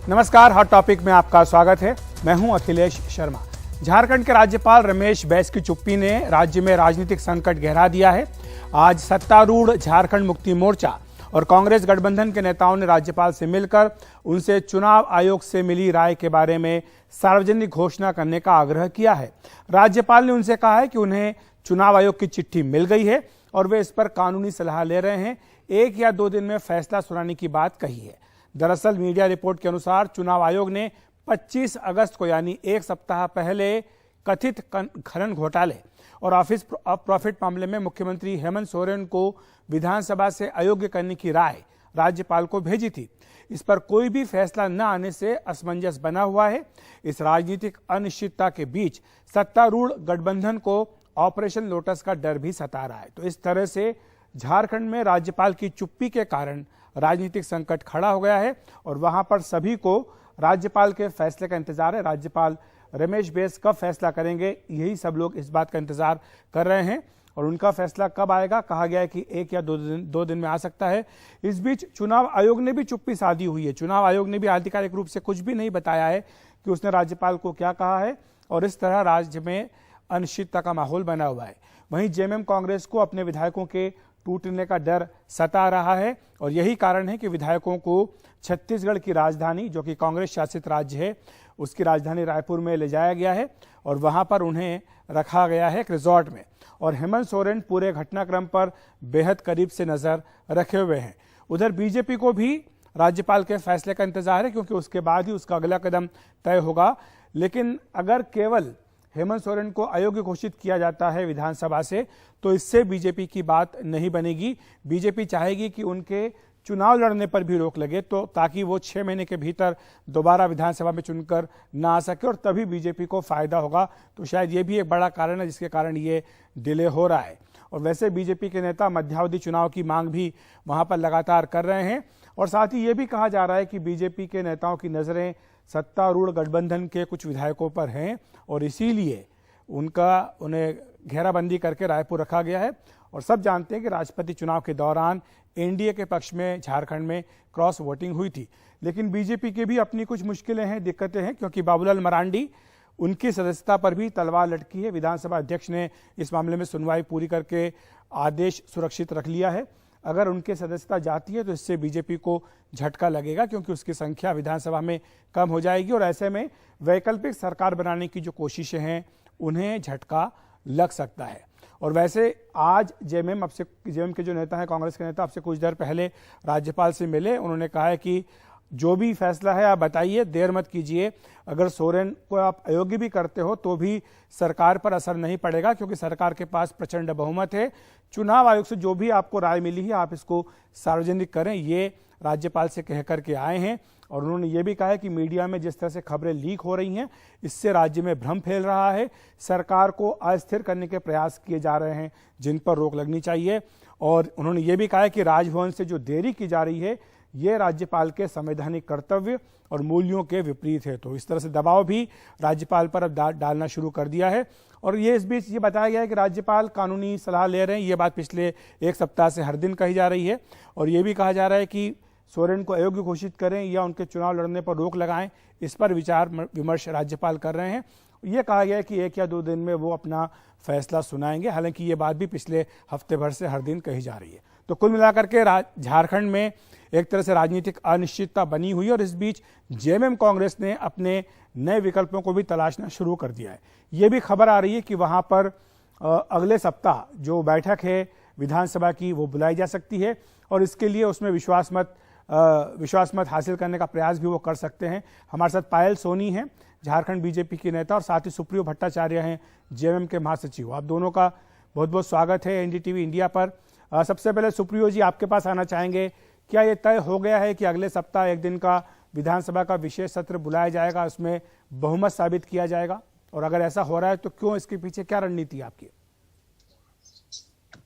नमस्कार, hot topic में आपका स्वागत है। मैं हूं अखिलेश शर्मा। झारखंड के राज्यपाल रमेश बैस की चुप्पी ने राज्य में राजनीतिक संकट गहरा दिया है। आज सत्तारूढ़ झारखंड मुक्ति मोर्चा और कांग्रेस गठबंधन के नेताओं ने राज्यपाल से मिलकर उनसे चुनाव आयोग से मिली राय के बारे में सार्वजनिक घोषणा करने का आग्रह किया है। राज्यपाल ने उनसे कहा है कि उन्हें चुनाव आयोग की चिट्ठी मिल गई है और वे इस पर कानूनी सलाह ले रहे हैं। 1 या 2 दिन में फैसला सुनाने की बात कही है। दरअसल मीडिया रिपोर्ट के अनुसार चुनाव आयोग ने 25 अगस्त को यानी 1 सप्ताह पहले कथित खनन घोटाले और ऑफिस ऑफ प्रॉफिट मामले में मुख्यमंत्री हेमंत सोरेन को विधानसभा से अयोग्य करने की राय राज्यपाल को भेजी थी। इस पर कोई भी फैसला न आने से असमंजस बना हुआ है। इस राजनीतिक अनिश्चितता के बीच सत्तारूढ़ गठबंधन को ऑपरेशन लोटस का डर भी सता रहा है। तो इस तरह से झारखंड में राज्यपाल की चुप्पी के कारण राजनीतिक संकट खड़ा हो गया है और वहां पर सभी को राज्यपाल के फैसले का इंतजार है। राज्यपाल रमेश बैस कब फैसला करेंगे, यही सब लोग इस बात का इंतजार कर रहे हैं और उनका फैसला कब आएगा, कहा गया है कि 1 या 2 दिन में आ सकता है। इस बीच चुनाव आयोग ने भी चुप्पी साधी हुई है। चुनाव आयोग ने भी आधिकारिक रूप से कुछ भी नहीं बताया है कि उसने राज्यपाल को क्या कहा है और इस तरह राज्य में अनिश्चितता का माहौल बना हुआ है। वहीं जेएमएम कांग्रेस को अपने विधायकों के टूटने का डर सता रहा है और यही कारण है कि विधायकों को छत्तीसगढ़ की राजधानी, जो कि कांग्रेस शासित राज्य है, उसकी राजधानी रायपुर में ले जाया गया है और वहां पर उन्हें रखा गया है एक रिजॉर्ट में। और हेमंत सोरेन पूरे घटनाक्रम पर बेहद करीब से नजर रखे हुए हैं। उधर बीजेपी को भी राज्यपाल के फैसले का इंतजार है क्योंकि उसके बाद ही उसका अगला कदम तय होगा। लेकिन अगर केवल हेमंत सोरेन को अयोग्य घोषित किया जाता है विधानसभा से, तो इससे बीजेपी की बात नहीं बनेगी। बीजेपी चाहेगी कि उनके चुनाव लड़ने पर भी रोक लगे, तो ताकि वो 6 महीने के भीतर दोबारा विधानसभा में चुनकर ना आ सके और तभी बीजेपी को फायदा होगा। तो शायद ये भी एक बड़ा कारण है जिसके कारण ये डिले हो रहा है। और वैसे बीजेपी के नेता मध्यावधि चुनाव की मांग भी वहां पर लगातार कर रहे हैं और साथ ही ये भी कहा जा रहा है कि बीजेपी के नेताओं की नजरें सत्तारूढ़ गठबंधन के कुछ विधायकों पर हैं और इसीलिए उन्हें घेराबंदी करके रायपुर रखा गया है। और सब जानते हैं कि राष्ट्रपति चुनाव के दौरान एनडीए के पक्ष में झारखंड में क्रॉस वोटिंग हुई थी। लेकिन बीजेपी की भी अपनी कुछ मुश्किलें हैं, दिक्कतें हैं, क्योंकि बाबूलाल मरांडी, उनकी सदस्यता पर भी तलवार लटकी है। विधानसभा अध्यक्ष ने इस मामले में सुनवाई पूरी करके आदेश सुरक्षित रख लिया है। अगर उनकी सदस्यता जाती है तो इससे बीजेपी को झटका लगेगा क्योंकि उसकी संख्या विधानसभा में कम हो जाएगी और ऐसे में वैकल्पिक सरकार बनाने की जो कोशिशें हैं उन्हें झटका लग सकता है। और वैसे आज जेएमएम के जो नेता हैं, कांग्रेस के नेता, आपसे कुछ देर पहले राज्यपाल से मिले। उन्होंने कहा है कि जो भी फैसला है आप बताइए, देर मत कीजिए। अगर सोरेन को आप अयोग्य भी करते हो तो भी सरकार पर असर नहीं पड़ेगा क्योंकि सरकार के पास प्रचंड बहुमत है। चुनाव आयोग से जो भी आपको राय मिली है आप इसको सार्वजनिक करें, ये राज्यपाल से कह करके आए हैं। और उन्होंने ये भी कहा है कि मीडिया में जिस तरह से खबरें लीक हो रही हैं, इससे राज्य में भ्रम फैल रहा है। सरकार को अस्थिर करने के प्रयास किए जा रहे हैं जिन पर रोक लगनी चाहिए। और उन्होंने ये भी कहा है कि राजभवन से जो देरी की जा रही है ये राज्यपाल के संवैधानिक कर्तव्य और मूल्यों के विपरीत है। तो इस तरह से दबाव भी राज्यपाल पर अब डालना शुरू कर दिया है। और ये इस बीच ये बताया गया है कि राज्यपाल कानूनी सलाह ले रहे हैं। ये बात पिछले 1 सप्ताह से हर दिन कही जा रही है और ये भी कहा जा रहा है कि सोरेन को अयोग्य घोषित करें या उनके चुनाव लड़ने पर रोक लगाएं, इस पर विचार विमर्श राज्यपाल कर रहे हैं। ये कहा गया है कि 1 या 2 दिन में वो अपना फैसला सुनाएंगे। हालांकि ये बात भी पिछले हफ्ते भर से हर दिन कही जा रही है। तो कुल मिलाकर के झारखंड में एक तरह से राजनीतिक अनिश्चितता बनी हुई है और इस बीच जेएमएम कांग्रेस ने अपने नए विकल्पों को भी तलाशना शुरू कर दिया है। ये भी खबर आ रही है कि वहां पर अगले सप्ताह जो बैठक है विधानसभा की वो बुलाई जा सकती है और इसके लिए उसमें विश्वास मत हासिल करने का प्रयास भी वो कर सकते हैं। हमारे साथ पायल सोनी हैं, झारखंड बीजेपी की नेता, और साथ ही सुप्रियो भट्टाचार्य हैं, जेएमएम के महासचिव। आप दोनों का बहुत बहुत स्वागत है एनडीटीवी इंडिया पर। सबसे पहले सुप्रियो जी, आपके पास आना चाहेंगे। क्या ये तय हो गया है कि अगले सप्ताह 1 दिन का विधानसभा का विशेष सत्र बुलाया जाएगा, उसमें बहुमत साबित किया जाएगा? और अगर ऐसा हो रहा है तो क्यों, इसके पीछे क्या रणनीति है आपकी?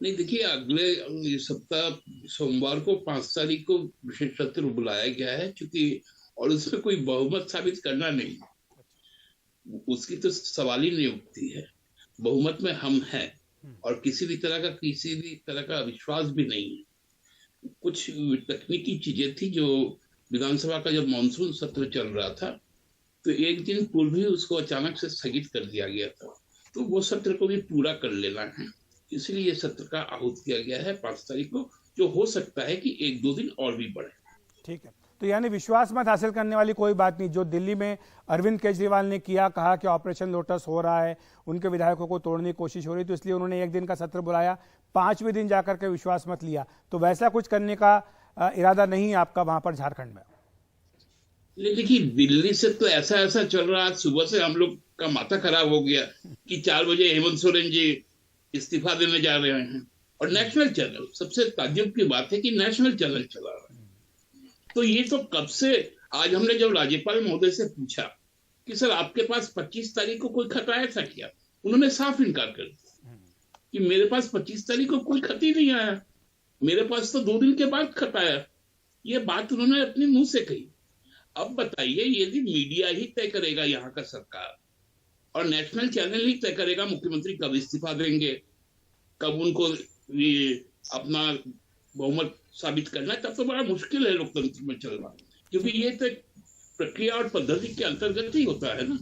नहीं, देखिए, अगले सप्ताह सोमवार को 5 तारीख को विशेष सत्र बुलाया गया है क्योंकि, और उसमें कोई बहुमत साबित करना नहीं, उसकी तो सवाल ही नहीं उठती है। बहुमत में हम हैं और किसी भी तरह का विश्वास भी नहीं है। कुछ तकनीकी चीजें थी जो विधानसभा का जब मानसून सत्र चल रहा था तो एक दिन पूर्व ही उसको अचानक से स्थगित कर दिया गया था, तो वो सत्र को भी पूरा कर लेना है, इसलिए ये सत्र का आहूत किया गया है 5 तारीख को, जो हो सकता है कि 1-2 दिन और भी बढ़े। ठीक है, तो यानी विश्वास मत हासिल करने वाली कोई बात नहीं। जो दिल्ली में अरविंद केजरीवाल ने किया, कहा कि ऑपरेशन लोटस हो रहा है, उनके विधायकों को तोड़ने की कोशिश हो रही, तो इसलिए उन्होंने एक दिन का सत्र बुलाया, 5वें दिन जाकर के विश्वास मत लिया, तो वैसा कुछ करने का इरादा नहीं है आपका वहां पर झारखंड में? देखिए, दिल्ली से तो ऐसा ऐसा चल रहा, आज सुबह से हम लोग का माथा खराब हो गया कि 4 बजे हेमंत सोरेन जी इस्तीफा देने जा रहे हैं, और नेशनल चैनल, सबसे ताज्जुब की बात है कि नेशनल चैनल चला रहा है। तो ये तो कब से, आज हमने जब राज्यपाल महोदय से पूछा कि सर आपके पास 25 तारीख को कोई खत आया था क्या, उन्होंने साफ इनकार कर दिया कि मेरे पास 25 तारीख को कोई खत ही नहीं आया, मेरे पास तो 2 दिन के बाद खत आया। ये बात उन्होंने अपने मुंह से कही। अब बताइए, यदि मीडिया ही तय करेगा यहाँ का सरकार, और नेशनल चैनल ही तय करेगा मुख्यमंत्री कब इस्तीफा देंगे, कब उनको ये अपना बहुमत साबित करना है, तब तो बड़ा मुश्किल है लोकतंत्र में चलना, क्योंकि ये तो प्रक्रिया और पद्धति के अंतर्गत ही होता है ना।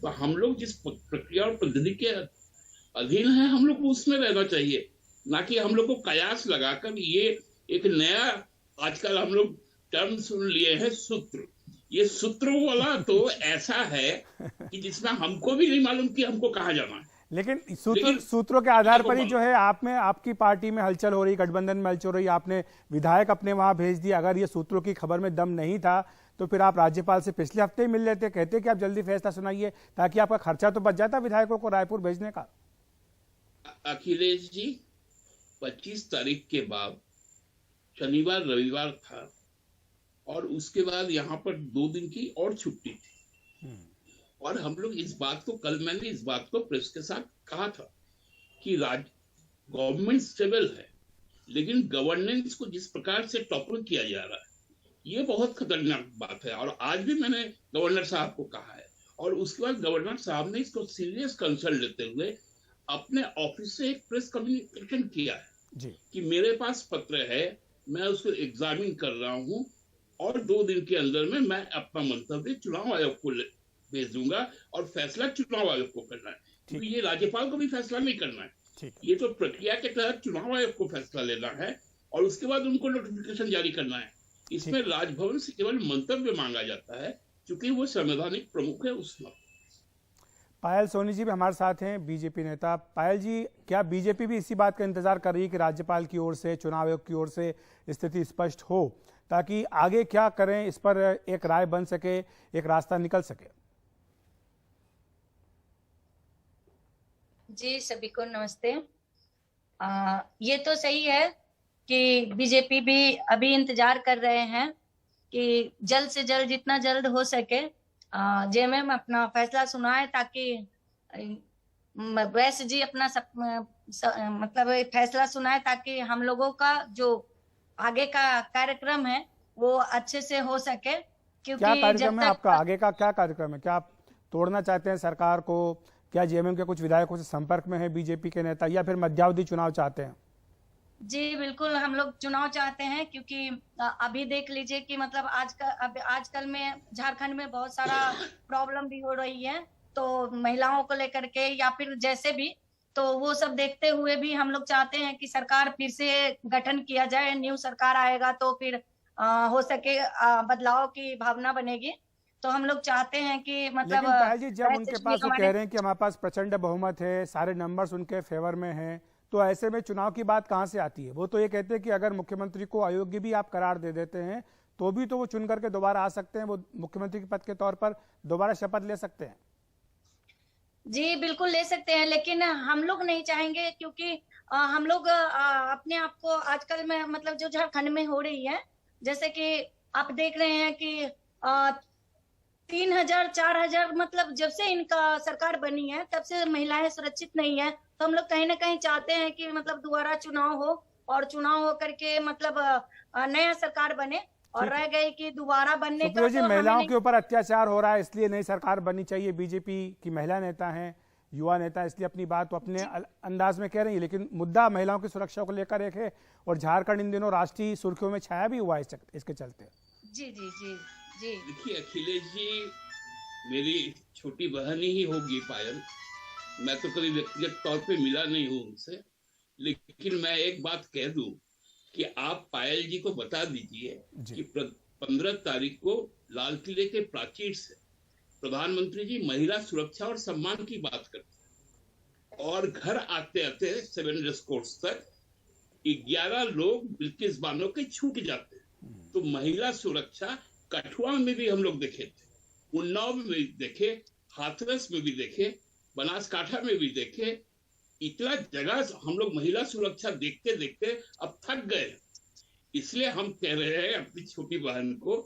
तो हम लोग जिस प्रक्रिया और पद्धति के अधीन है, हम लोग को उसमें रहना चाहिए, ना कि हम लोग को कयास लगाकर ये एक नया आजकल हम लोग टर्म सुन लिए हैं, सूत्र। ये सूत्रों वाला तो ऐसा है कि जिसमें हमको भी नहीं मालूम कि हमको कहाँ जाना है। लेकिन सूत्रों के आधार पर ही जो है आपकी पार्टी में हलचल हो रही, गठबंधन में हलचल हो रही, आपने विधायक अपने वहां भेज दिया। अगर ये सूत्रों की खबर में दम नहीं था तो फिर आप राज्यपाल से पिछले हफ्ते ही मिल लेते, कहते कि आप जल्दी फैसला सुनाइए, ताकि आपका खर्चा तो बच जाता विधायकों को रायपुर भेजने का। अखिलेश जी, 25 तारीख के बाद शनिवार रविवार था, और उसके बाद यहाँ पर 2 दिन की और छुट्टी थी, और हम लोग इस बात को, कल मैंने इस बात को प्रेस के साथ कहा था कि गवर्नमेंट स्टेबल है, लेकिन गवर्नेंस को जिस प्रकार से टॉपल किया जा रहा है, ये बहुत खतरनाक बात है। और आज भी मैंने गवर्नर साहब को कहा है, और उसके बाद गवर्नर साहब ने इसको सीरियस कंसर्न लेते हुए अपने ऑफिस से एक प्रेस कम्युनिकेशन किया है जी, कि मेरे पास पत्र है, मैं उसको एग्जामिन कर रहा हूं, और 2 दिन के अंदर में मैं अपना मंतव्य चुनाव आयोग को भेज दूंगा, और फैसला चुनाव आयोग को करना है, क्योंकि ये राज्यपाल को भी फैसला नहीं करना है, ये तो प्रक्रिया के तहत चुनाव आयोग को फैसला लेना है, और उसके बाद उनको नोटिफिकेशन जारी करना है। इसमें राजभवन से केवल मंतव्य मांगा जाता है, क्योंकि वो संवैधानिक प्रमुख है उसमें। पायल सोनी जी भी हमारे साथ हैं, बीजेपी नेता। पायल जी, क्या बीजेपी भी इसी बात का इंतजार कर रही है कि राज्यपाल की ओर से, चुनाव आयोग की ओर से स्थिति स्पष्ट हो, ताकि आगे क्या करें इस पर एक राय बन सके, एक रास्ता निकल सके? जी, सभी को नमस्ते। ये तो सही है कि बीजेपी भी अभी इंतजार कर रहे हैं कि जल्द से जल्द, जितना जल्द हो सके, जेएमएम अपना फैसला सुनाए, ताकि वैस जी अपना मतलब फैसला सुनाए, ताकि हम लोगों का जो आगे का कार्यक्रम है वो अच्छे से हो सके। क्योंकि क्या कार्यक्रम है आपका? आगे का क्या कार्यक्रम है? क्या आप तोड़ना चाहते हैं सरकार को? क्या जेएमएम के कुछ विधायकों से संपर्क में है बीजेपी के नेता, या फिर मध्यावधि चुनाव चाहते हैं? जी बिल्कुल, हम लोग चुनाव चाहते हैं, क्योंकि अभी देख लीजिए कि मतलब आजकल में झारखंड में बहुत सारा प्रॉब्लम भी हो रही है, तो महिलाओं को लेकर के या फिर जैसे भी, तो वो सब देखते हुए भी हम लोग चाहते हैं कि सरकार फिर से गठन किया जाए, न्यू सरकार आएगा तो फिर हो सके बदलाव की भावना बनेगी। तो हम लोग चाहते हैं कि मतलब, लेकिन पायल जी, जब उनके पास वो कह रहे हैं कि हमारे पास प्रचंड बहुमत है, सारे नंबर्स उनके फेवर में हैं, तो ऐसे में चुनाव की बात कहां से आती है? वो तो ये कहते हैं कि अगर मुख्यमंत्री को अयोग्य भी आप करार दे देते हैं तो भी तो वो चुन करके दोबारा आ सकते हैं, वो मुख्यमंत्री के पद के तौर पर दोबारा शपथ ले सकते हैं। जी बिल्कुल ले सकते हैं, लेकिन हम लोग नहीं चाहेंगे, क्योंकि हम लोग अपने आप को आजकल में मतलब जो झारखंड में हो रही है, जैसे कि आप देख रहे हैं कि 3000 4000 मतलब जब से इनका सरकार बनी है तब से महिलाएं सुरक्षित नहीं है। तो हम लोग कहीं ना कहीं चाहते हैं कि मतलब दोबारा चुनाव हो, और चुनाव हो करके मतलब नया सरकार बने, और रह गई कि दोबारा बनने का, जी, महिलाओं के ऊपर अत्याचार हो रहा है, इसलिए नई सरकार बननी चाहिए। बीजेपी की महिला नेता हैं, युवा नेता, इसलिए अपनी बात तो अपने अंदाज में कह रही है, लेकिन मुद्दा महिलाओं की सुरक्षा को लेकर एक है, और झारखंड इन दिनों राष्ट्रीय सुर्खियों में छाया भी हुआ है इसके चलते। जी जी जी जी। देखिए अखिलेश जी मेरी छोटी बहन ही होगी पायल। मैं तो कभी व्यक्तिगत तौर पे मिला नहीं हूँ उनसे, लेकिन मैं एक बात कह दूं कि आप पायल जी को बता दीजिए जी। कि 15 तारीख को लाल किले के प्राचीर से प्रधानमंत्री जी महिला सुरक्षा और सम्मान की बात करते हैं और घर आते आते 7 रेस्कोर्स तक 11 लोग बिल्किस बानो के छूट जाते हैं। तो महिला सुरक्षा कठुआ में भी हम लोग देखे थे, उन्नाव में भी देखे, हाथरस में भी देखे, बनासकांठा में भी देखे। इतना जगह हम लोग महिला सुरक्षा देखते देखते अब थक गए। इसलिए हम कह रहे हैं अपनी छोटी बहन को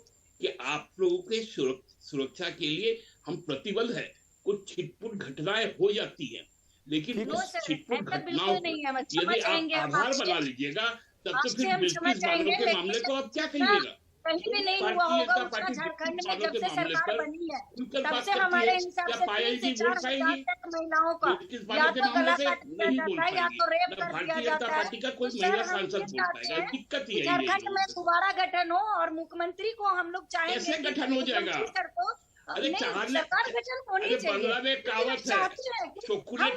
कि आप लोगों के सुरक्षा के लिए हम प्रतिबद्ध है। कुछ छिटपुट घटनाएं हो जाती हैं, लेकिन उस छिटपुट घटनाओं को यदि आप आधार बना लीजिएगा तब तो फिर बिल्किस बानो के मामले को आप क्या कहिएगा। कहीं भी नहीं हुआ होगा उसका झारखंड में जब से सरकार बनी है तब से हमारे हिसाब से 3 से 4 हजार तक महिलाओं का या तो गला काट दिया जाता है या तो रेप कर दिया जाता है। झारखंड में दोबारा गठन हो और मुख्यमंत्री को हम लोग चाहेंगे कैसे गठन हो जाएगा? अरे सरकार गठन होनी बंगला में कहावत है, हम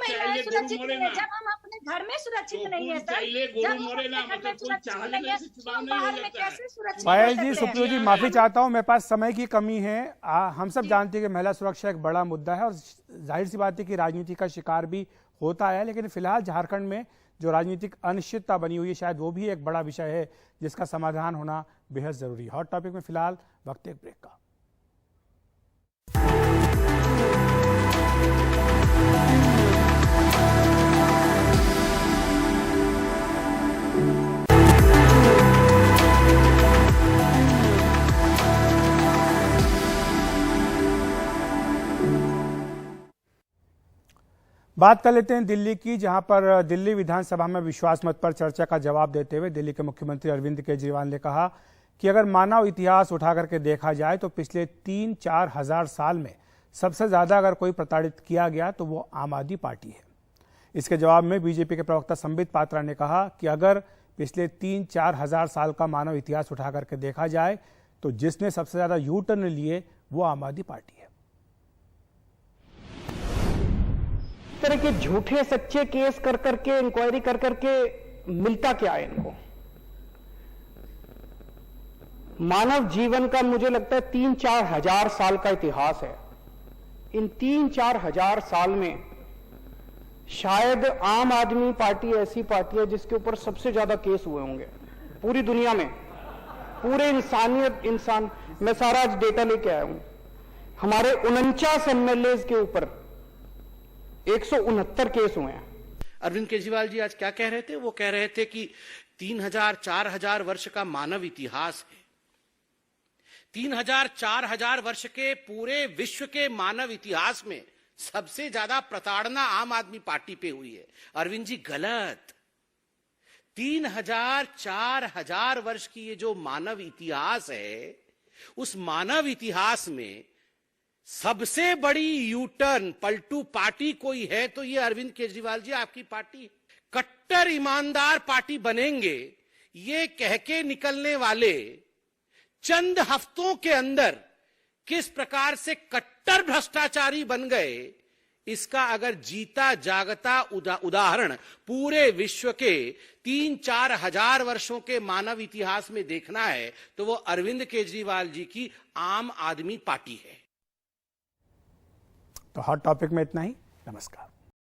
महिलाएं सुरक्षित नहीं है जब हम अपने घर में सुरक्षित नहीं है सर, जब हम अपने घर में सुरक्षित नहीं है तो हम बाहर में कैसे सुरक्षित? पायल जी, सुप्रियो जी, माफी चाहता हूं, मेरे पास समय की कमी है। हम सब जानते हैं कि महिला सुरक्षा एक बड़ा मुद्दा है और जाहिर सी बात है कि राजनीति का शिकार भी होता है, लेकिन फिलहाल झारखंड में जो राजनीतिक अनिश्चितता बनी हुई है शायद वो भी एक बड़ा विषय है जिसका समाधान होना बेहद जरूरी है। हॉट टॉपिक में फिलहाल वक्त एक ब्रेक का। बात कर लेते हैं दिल्ली की, जहां पर दिल्ली विधानसभा में विश्वास मत पर चर्चा का जवाब देते हुए दिल्ली के मुख्यमंत्री अरविंद केजरीवाल ने कहा कि अगर मानव इतिहास उठा करके देखा जाए तो पिछले 3-4 हजार साल में सबसे ज्यादा अगर कोई प्रताड़ित किया गया तो वो आम आदमी पार्टी है। इसके जवाब में बीजेपी के प्रवक्ता संबित पात्रा ने कहा कि अगर पिछले 3-4 हजार साल का मानव इतिहास उठा करके देखा जाए तो जिसने सबसे ज्यादा यू टर्न लिए वो आम आदमी पार्टी है। तरह के झूठे सच्चे केस कर करके इंक्वायरी कर करके मिलता क्या है इनको? मानव जीवन का मुझे लगता है 3-4 हजार साल का इतिहास है। इन 3-4 हजार साल में शायद आम आदमी पार्टी ऐसी पार्टी है जिसके ऊपर सबसे ज्यादा केस हुए होंगे पूरी दुनिया में, पूरे इंसान। मैं सारा आज डेटा लेके आया हूं। हमारे 49 MLA के ऊपर 169 केस हुए हैं। अरविंद केजरीवाल जी आज क्या कह रहे थे? वो कह रहे थे कि 3000-4000 वर्ष का मानव इतिहास है। 3000-4000 वर्ष के पूरे विश्व के मानव इतिहास में सबसे ज्यादा प्रताड़ना आम आदमी पार्टी पे हुई है। अरविंद जी गलत। 3000-4000 वर्ष की ये जो मानव इतिहास है, उस मानव इतिहास में सबसे बड़ी यूटर्न पलटू पार्टी कोई है तो ये अरविंद केजरीवाल जी आपकी पार्टी। कट्टर ईमानदार पार्टी बनेंगे ये कह के निकलने वाले चंद हफ्तों के अंदर किस प्रकार से कट्टर भ्रष्टाचारी बन गए, इसका अगर जीता जागता उदाहरण पूरे विश्व के 3-4 हजार वर्षों के मानव इतिहास में देखना है तो वो अरविंद केजरीवाल जी की आम आदमी पार्टी है। तो हॉट टॉपिक में इतना ही। नमस्कार।